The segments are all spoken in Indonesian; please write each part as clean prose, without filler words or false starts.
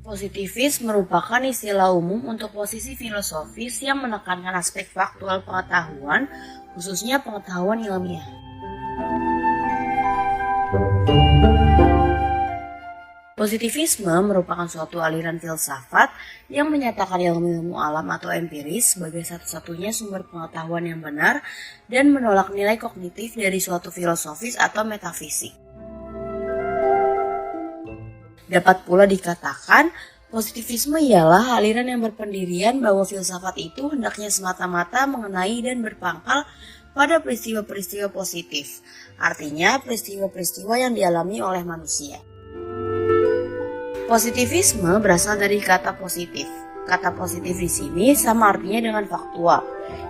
Positivis merupakan istilah umum untuk posisi filosofis yang menekankan aspek faktual pengetahuan, khususnya pengetahuan ilmiah. Positivisme merupakan suatu aliran filsafat yang menyatakan ilmu-ilmu alam atau empiris sebagai satu-satunya sumber pengetahuan yang benar dan menolak nilai kognitif dari suatu filosofis atau metafisik. Dapat pula dikatakan, positivisme ialah aliran yang berpendirian bahwa filsafat itu hendaknya semata-mata mengenai dan berpangkal pada peristiwa-peristiwa positif, artinya peristiwa-peristiwa yang dialami oleh manusia. Positivisme berasal dari kata positif. Kata positif di sini sama artinya dengan faktual,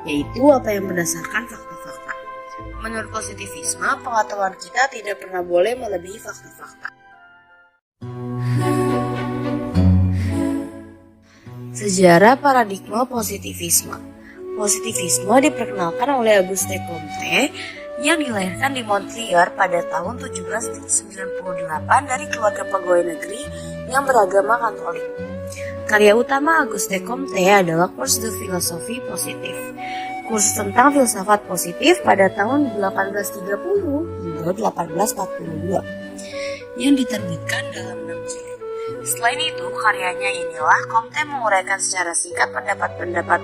yaitu apa yang berdasarkan fakta-fakta. Menurut positivisme, pengetahuan kita tidak pernah boleh melebihi fakta-fakta. Sejarah paradigma positivisme. Positivisme diperkenalkan oleh Auguste Comte yang dilahirkan di Montreal pada tahun 1798 dari keluarga pegawai negeri yang beragama Katolik. Karya utama Auguste Comte adalah Cours de Philosophie Positive, kursus tentang filsafat positif pada tahun 1830 hingga 1842, yang diterbitkan dalam 6 jilid. Selain itu, karyanya inilah Comte menguraikan secara singkat pendapat-pendapat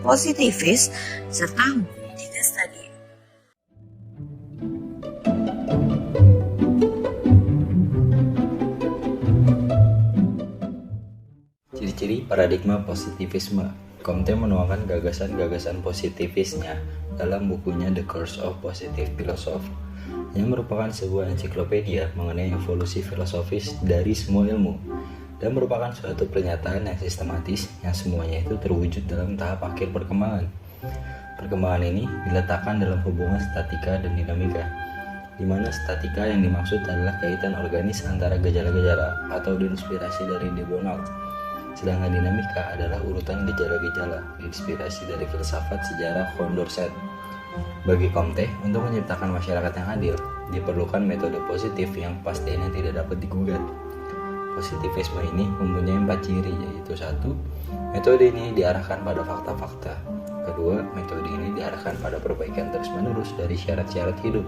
positivis serta hukum 3 stadium. Ciri-ciri paradigma positivisme. Comte menuangkan gagasan-gagasan positivisnya dalam bukunya The Course of Positive Philosophy, yang merupakan sebuah ensiklopedia mengenai evolusi filosofis dari semua ilmu, dan merupakan suatu pernyataan yang sistematis yang semuanya itu terwujud dalam tahap akhir perkembangan. Perkembangan ini diletakkan dalam hubungan statika dan dinamika, di mana statika yang dimaksud adalah kaitan organis antara gejala-gejala atau diinspirasi dari de Bonald, sedangkan dinamika adalah urutan gejala-gejala diinspirasi dari filsafat sejarah Condorcet. Bagi Comte, untuk menciptakan masyarakat yang adil, diperlukan metode positif yang pastinya tidak dapat digugat. Positivisme ini mempunyai 4 ciri, yaitu 1. Metode ini diarahkan pada fakta-fakta. 2. Metode ini diarahkan pada perbaikan terus-menerus dari syarat-syarat hidup.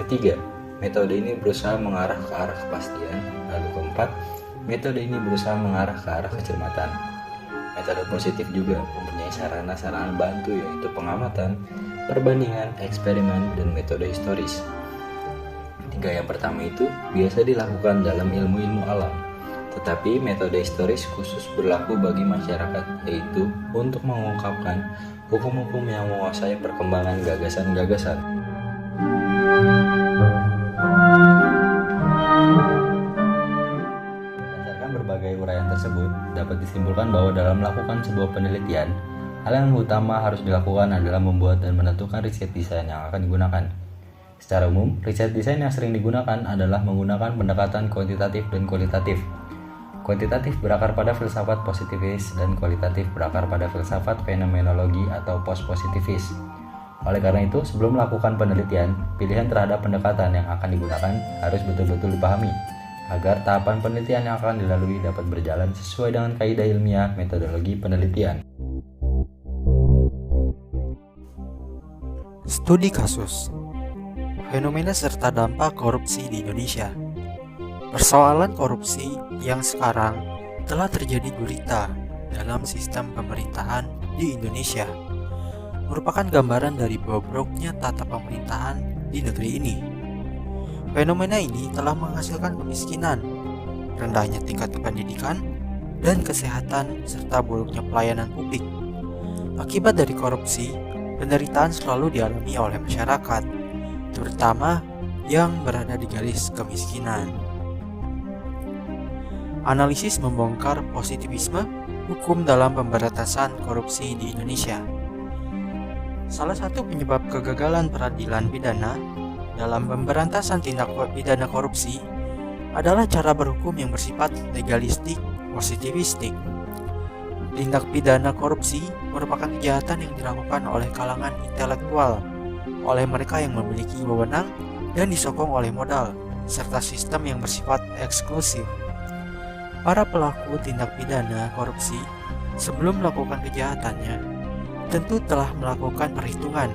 3. Metode ini berusaha mengarah ke arah kepastian. Lalu 4. Metode ini berusaha mengarah ke arah kecermatan. Metode positif juga mempunyai sarana-sarana bantu, yaitu pengamatan, perbandingan, eksperimen, dan metode historis. 3 yang pertama itu biasa dilakukan dalam ilmu-ilmu alam, tetapi metode historis khusus berlaku bagi masyarakat, yaitu untuk mengungkapkan hukum-hukum yang menguasai perkembangan gagasan-gagasan. Berdasarkan berbagai uraian tersebut, dapat disimpulkan bahwa dalam melakukan sebuah penelitian, hal yang utama harus dilakukan adalah membuat dan menentukan riset desain yang akan digunakan. Secara umum, riset desain yang sering digunakan adalah menggunakan pendekatan kuantitatif dan kualitatif. Kuantitatif berakar pada filsafat positivis dan kualitatif berakar pada filsafat fenomenologi atau post-positivis. Oleh karena itu, sebelum melakukan penelitian, pilihan terhadap pendekatan yang akan digunakan harus betul-betul dipahami, agar tahapan penelitian yang akan dilalui dapat berjalan sesuai dengan kaidah ilmiah metodologi penelitian. Studi kasus, fenomena serta dampak korupsi di Indonesia. Persoalan korupsi yang sekarang telah terjadi gurita dalam sistem pemerintahan di Indonesia merupakan gambaran dari bobroknya tata pemerintahan di negeri ini. Fenomena ini telah menghasilkan kemiskinan, rendahnya tingkat pendidikan dan kesehatan, serta buruknya pelayanan publik. Akibat dari korupsi, penderitaan selalu dialami oleh masyarakat, terutama yang berada di garis kemiskinan. Analisis membongkar positivisme hukum dalam pemberantasan korupsi di Indonesia. Salah satu penyebab kegagalan peradilan pidana dalam pemberantasan tindak pidana korupsi adalah cara berhukum yang bersifat legalistik positivistik. Tindak pidana korupsi merupakan kejahatan yang dilakukan oleh kalangan intelektual, oleh mereka yang memiliki wewenang dan disokong oleh modal, serta sistem yang bersifat eksklusif. Para pelaku tindak pidana korupsi sebelum melakukan kejahatannya tentu telah melakukan perhitungan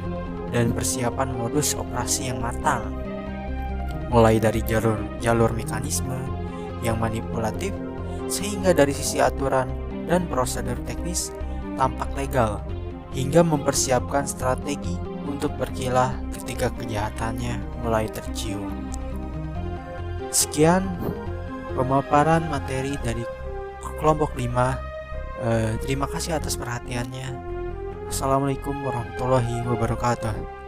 dan persiapan modus operasi yang matang, mulai dari jalur mekanisme yang manipulatif sehingga dari sisi aturan dan prosedur teknis tampak legal, hingga mempersiapkan strategi untuk berkilah ketika kejahatannya mulai tercium. Sekian pemaparan materi dari kelompok 5. Terima kasih atas perhatiannya. Assalamualaikum warahmatullahi wabarakatuh.